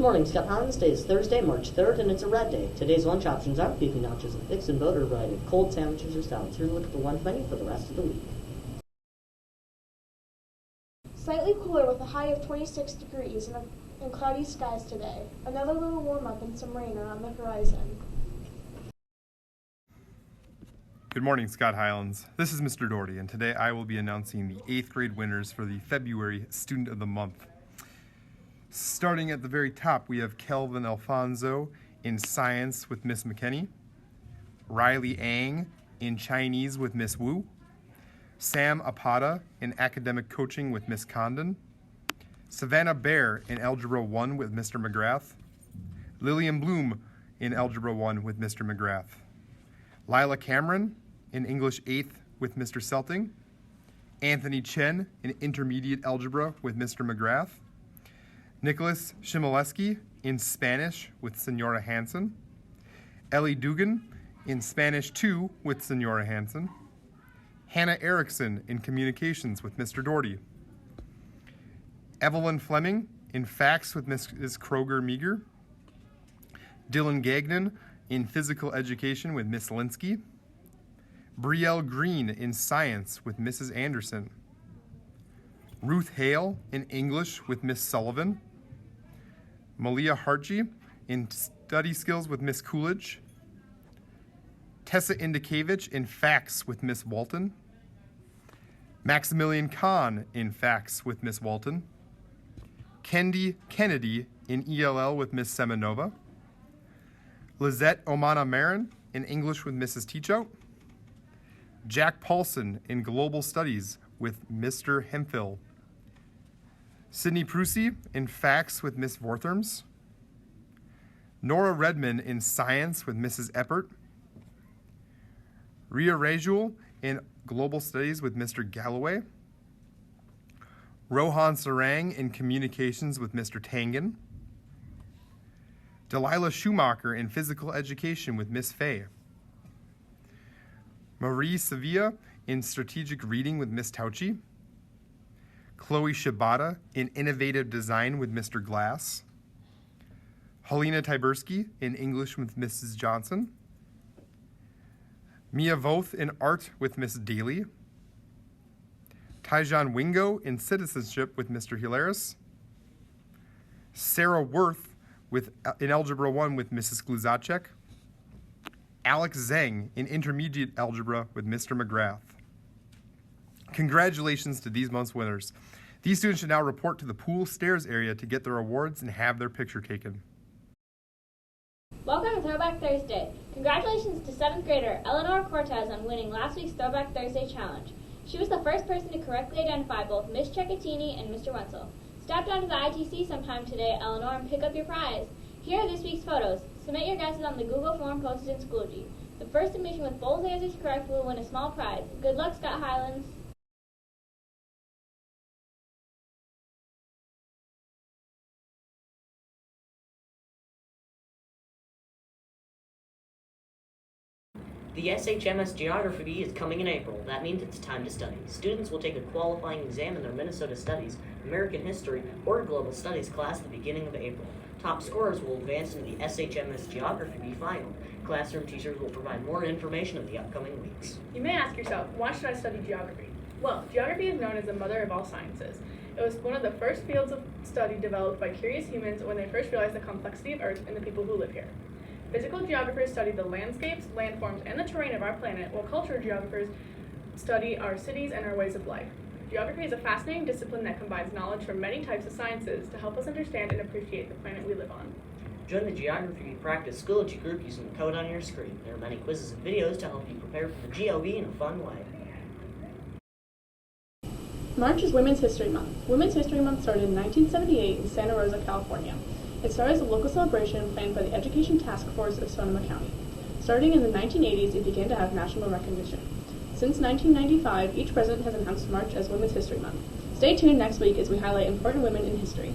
Good morning, Scott Highlands. Today is Thursday, March 3rd, and it's a red day. Today's lunch options are beefy nachos and fixin' butter, variety of cold sandwiches or salads. Here's a look at the lunch menu for the rest of the week. Slightly cooler with a high of 26 degrees and cloudy skies today. Another little warm-up and some rain are on the horizon. Good morning, Scott Highlands. This is Mr. Doherty, and today I will be announcing the 8th grade winners for the February Student of the Month. Starting at the very top, we have Kelvin Alfonso in Science with Miss McKinney, Riley Ang in Chinese with Miss Wu, Sam Apata in Academic Coaching with Miss Condon, Savannah Bear in Algebra 1 with Mr. McGrath, Lillian Bloom in Algebra 1 with Mr. McGrath, Lila Cameron in English 8th with Mr. Selting, Anthony Chen in Intermediate Algebra with Mr. McGrath, Nicholas Shimoleski in Spanish with Senora Hansen, Ellie Dugan in Spanish 2 with Senora Hansen, Hannah Erickson in Communications with Mr. Doherty, Evelyn Fleming in Facts with Mrs. Kroger-Meager, Dylan Gagnon in Physical Education with Miss Linsky, Brielle Green in Science with Mrs. Anderson, Ruth Hale in English with Miss Sullivan, Malia Hartji in Study Skills with Miss Coolidge, Tessa Indikavich in Facts with Miss Walton, Maximilian Kahn in Facts with Miss Walton, Kendi Kennedy in ELL with Miss Semenova, Lizette Omana Marin in English with Mrs. Teachout, Jack Paulson in Global Studies with Mr. Hemphill, Sydney Prusy in Facts with Miss Vortherms, Nora Redman in Science with Mrs. Eppert, Ria Rajul in Global Studies with Mr. Galloway, Rohan Sarang in Communications with Mr. Tangen, Delilah Schumacher in Physical Education with Miss Fay, Marie Sevilla in Strategic Reading with Miss Tauchi, Chloe Shibata in Innovative Design with Mr. Glass, Helena Tybersky in English with Mrs. Johnson, Mia Voth in Art with Miss Daly, Tyjon Wingo in Citizenship with Mr. Hilaris, Sarah Worth in Algebra 1 with Mrs. Gluzacek, Alex Zhang in Intermediate Algebra with Mr. McGrath. Congratulations to these month's winners. These students should now report to the pool stairs area to get their awards and have their picture taken. Welcome to Throwback Thursday. Congratulations to 7th grader Eleanor Cortez on winning last week's Throwback Thursday challenge. She was the first person to correctly identify both Miss Cecchettini and Mr. Wenzel. Stop down to the ITC sometime today, Eleanor, and pick up your prize. Here are this week's photos. Submit your guesses on the Google form posted in Schoology. The first submission with both answers correct will win a small prize. Good luck, Scott Highlands. The SHMS Geography is coming in April. That means it's time to study. Students will take a qualifying exam in their Minnesota Studies, American History, or Global Studies class at the beginning of April. Top scorers will advance into the SHMS Geography final. Classroom teachers will provide more information in the upcoming weeks. You may ask yourself, why should I study geography? Well, geography is known as the mother of all sciences. It was one of the first fields of study developed by curious humans when they first realized the complexity of Earth and the people who live here. Physical geographers study the landscapes, landforms, and the terrain of our planet, while cultural geographers study our cities and our ways of life. Geography is a fascinating discipline that combines knowledge from many types of sciences to help us understand and appreciate the planet we live on. Join the Geography Practice Schoology group using the code on your screen. There are many quizzes and videos to help you prepare for the GOE in a fun way. March is Women's History Month. Women's History Month started in 1978 in Santa Rosa, California. It started as a local celebration planned by the Education Task Force of Sonoma County. Starting in the 1980s, it began to have national recognition. Since 1995, each president has announced March as Women's History Month. Stay tuned next week as we highlight important women in history.